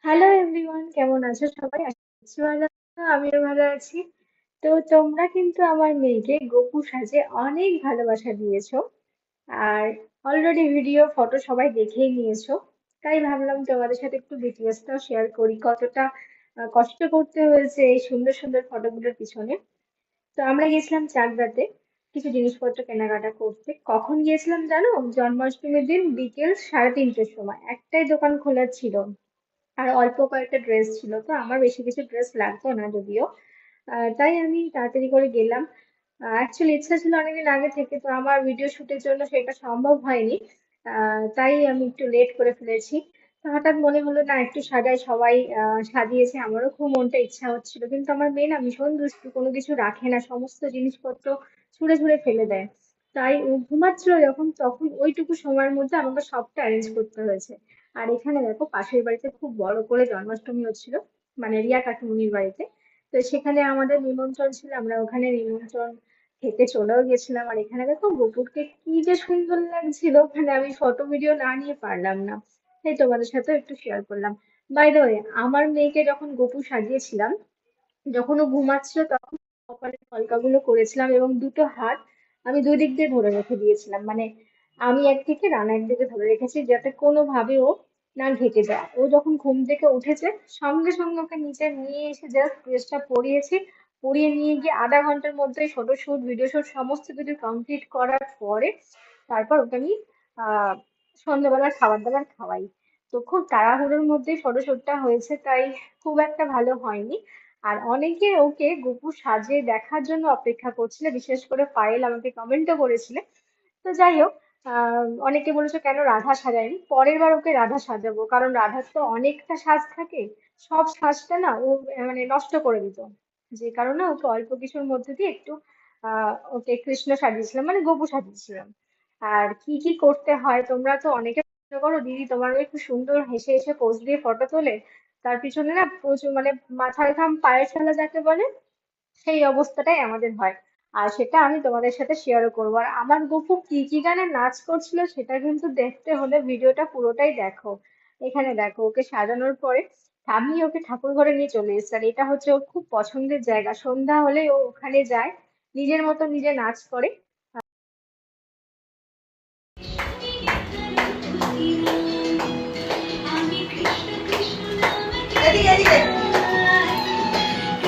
Hello everyone, কেমন আছো সবাই? আশা করছি ভালো আছো, আমিও ভালো আছি। তো তোমরা কিন্তু আমার মেয়েকে গপু সাজে অনেক ভালোবাসা দিয়েছো। আর অলরেডি ভিডিও ফটো সবাই দেখেই নিয়েছো। তাই ভাবলাম তোমাদের সাথে একটু ডিটেলসটাও শেয়ার করি, কতটা কষ্ট করতে হয়েছে এই সুন্দর সুন্দর ফটোগুলোর পিছনে। তো আমরা গেছিলাম চাকদাতে কিছু জিনিসপত্র কেনাকাটা করতে। কখন গিয়েছিলাম জানো? জন্মাষ্টমীর দিন বিকেল 3:30টার সময়। একটাই দোকান খোলা ছিল, আর অল্প কয়েকটা ড্রেস ছিল। তো আমার বেশি কিছু ড্রেস লাগতো না যদিও। তাই আমি তাড়াতাড়ি করে গেলাম। অ্যাকচুয়ালি ইচ্ছা ছিল অনেকদিন আগে থেকে, তো আমার ভিডিও শুটের জন্য সেটা সম্ভব হয়নি। তাই আমি একটু লেট করে ফেলেছি। তো হঠাৎ মনে হলো না একটু সাজাই, সবাই সাজিয়েছে, আমারও খুব মনটা ইচ্ছা হচ্ছিল। কিন্তু আমার মেয়ে না ভীষণ দুষ্টু, কোনো কিছু রাখে না, সমস্ত জিনিসপত্র ছুঁড়ে ছুঁড়ে ফেলে দেয়। তাই ও ঘুমাচ্ছিল যখন, তখন ওইটুকু সময়ের মধ্যে আমাকে সবটা অ্যারেঞ্জ করতে হয়েছে। আর এখানে দেখো, পাশের বাড়িতে খুব বড় করে জন্মাষ্টমী হচ্ছিল, মানে রিয়া কাকিমুনির বাড়িতে। তো সেখানে আমাদের নিমন্ত্রণ ছিল, আমরা ওখানে নিমন্ত্রণ খেতে চলেও গেছিলাম। আর এখানে দেখো গোপুরকে কি যে সুন্দর লাগছিল, মানে আমি ফটো ভিডিও না নিয়ে পারলাম না। তাই তোমাদের সাথে একটু শেয়ার করলাম। বাই দ্য ওয়ে, আমার মেয়েকে যখন গপু সাজিয়েছিলাম, যখন ও ঘুমাচ্ছিল তখন কপালে কলকাগুলো করেছিলাম, এবং দুটো হাত আমি দুই দিক দিয়ে ধরে রেখে দিয়েছিলাম। মানে আমি একদিকে, রানা একদিকে ধরে রেখেছি, যাতে কোনোভাবে ও না ঘেটে যায়। ও যখন ঘুম থেকে উঠেছে, সঙ্গে সঙ্গে ওকে নিচে নিয়ে এসে জাস্ট ড্রেসটা পরিয়েছি। পরিয়ে নিয়ে গিয়ে আধা ঘন্টার মধ্যে ফটো শুট, ভিডিও শুট সমস্ত কিছু কমপ্লিট করার পরে তারপর ওকে আমি আহ সন্ধ্যাবেলার খাবার দাবার খাওয়াই। তো খুব তাড়াহুড়োর মধ্যেই ফটোশুটটা হয়েছে, তাই খুব একটা ভালো হয়নি। আর অনেকে ওকে গপু সাজে দেখার জন্য অপেক্ষা করছিল, বিশেষ করে পায়েল আমাকে কমেন্টও করেছিলে। তো যাই হোক, অনেকে বলেছে কেন রাধা সাজায়নি। পরের বার ওকে রাধা সাজাবো, কারণ রাধার তো অনেকটা সাজ থাকে। সব সাজটা না ও মানে নষ্ট করে দিত। যে কারণে ওকে অল্প কিছুর মধ্যে দিয়ে একটু ওকে কৃষ্ণ সাজিয়েছিলাম, মানে গপু সাজিয়েছিলাম। আর কি কি করতে হয়, তোমরা তো অনেকে প্রশ্ন করো, দিদি তোমার মেয়ে খুব সুন্দর হেসে হেসে পোজ দিয়ে ফটো তোলে, তার পিছনে না প্রচুর, মানে মাথার ঘাম পায়ের ফেলা যাকে বলে, সেই অবস্থাটাই আমাদের হয়। আর সেটা আমি তোমাদের সাথে শেয়ারও করবো। আর আমার গপু কি কি গানে নাচ করছিল সেটা কিন্তু দেখতে হলে ভিডিওটা পুরোটাই দেখো। এখানে দেখো, ওকে সাজানোর পরে আমি ওকে ঠাকুর ঘরে নিয়ে চলে এসেছি। আর এটা হচ্ছে ওর খুব পছন্দের জায়গা, সন্ধ্যা হলে ও ওখানে যায়, নিজের মতো নিজে নাচ করে। এদিকে এদিকে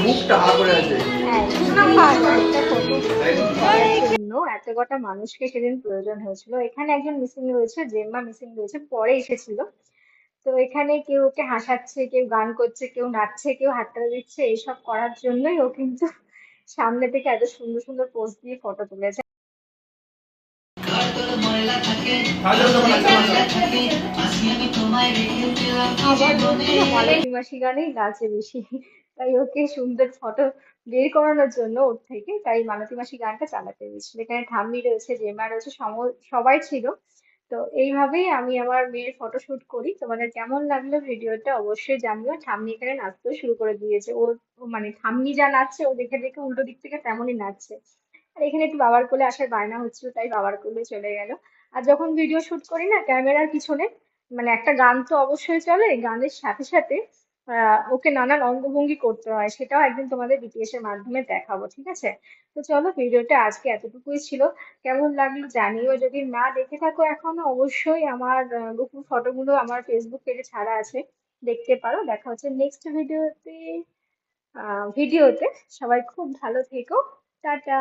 মুখটা হা করে আছে। হ্যাঁ, একটা ফটো করার জন্য এত কটা মানুষকে সেদিন প্রয়োজন হয়েছিল। এখানে একজন মিসিং রয়েছে, জেম্মা মিসিং রয়েছে, পরে এসেছিল। তো এখানে কেউ ওকে হাসাচ্ছে, কেউ গান করছে, কেউ নাচছে, কেউ হাততালি দিচ্ছে, এইসব করার জন্যই ও কিন্তু সামনে থেকে এত সুন্দর সুন্দর পোজ দিয়ে ফটো তুলেছে। ভালো তো আবার বলছি না, মালতী মাসি গানেই নাচে বেশি। তাই ওকে সুন্দর ফটো বের করানোর জন্য ওর থেকে, তাই মালতী মাসি গানটা চালাতে হয়েছিল। এখানে ঠাম্মি রয়েছে, জেমা রয়েছে, সবাই ছিল। তো এইভাবেই আমি আমার মেয়ের ফটো শুট করি। তোমাদের কেমন লাগলো ভিডিওটা অবশ্যই জানিও। ঠাম্মি এখানে নাচতেও শুরু করে দিয়েছে। ও মানে ঠাম্মি যা নাচছে, ও দেখে দেখে উল্টো দিক থেকে তেমনই নাচছে। আর এখানে একটু বাবার কোলে আসার বায়না হচ্ছিল, তাই বাবার কোলে চলে গেল। আর যখন ভিডিও শুট করি না, ক্যামেরার পিছনে মানে একটা গান তো অবশ্যই চলে, গানের সাথে সাথে ওকে নানান অঙ্গভঙ্গি করতে হয়, সেটাও একদিন তোমাদের বিটিএস এর মাধ্যমে দেখাবো, ঠিক আছে? তো চলো, ভিডিওটা আজকে এতটুকুই ছিল। কেমন লাগলো জানিও। যদি না দেখে থাকো এখনো, অবশ্যই আমার গুগল ফটোগুলো আমার ফেসবুক পেজে ছাড়া আছে, দেখতে পারো। দেখা হচ্ছে নেক্সট ভিডিওতে। সবাই খুব ভালো থেকো। টাটা।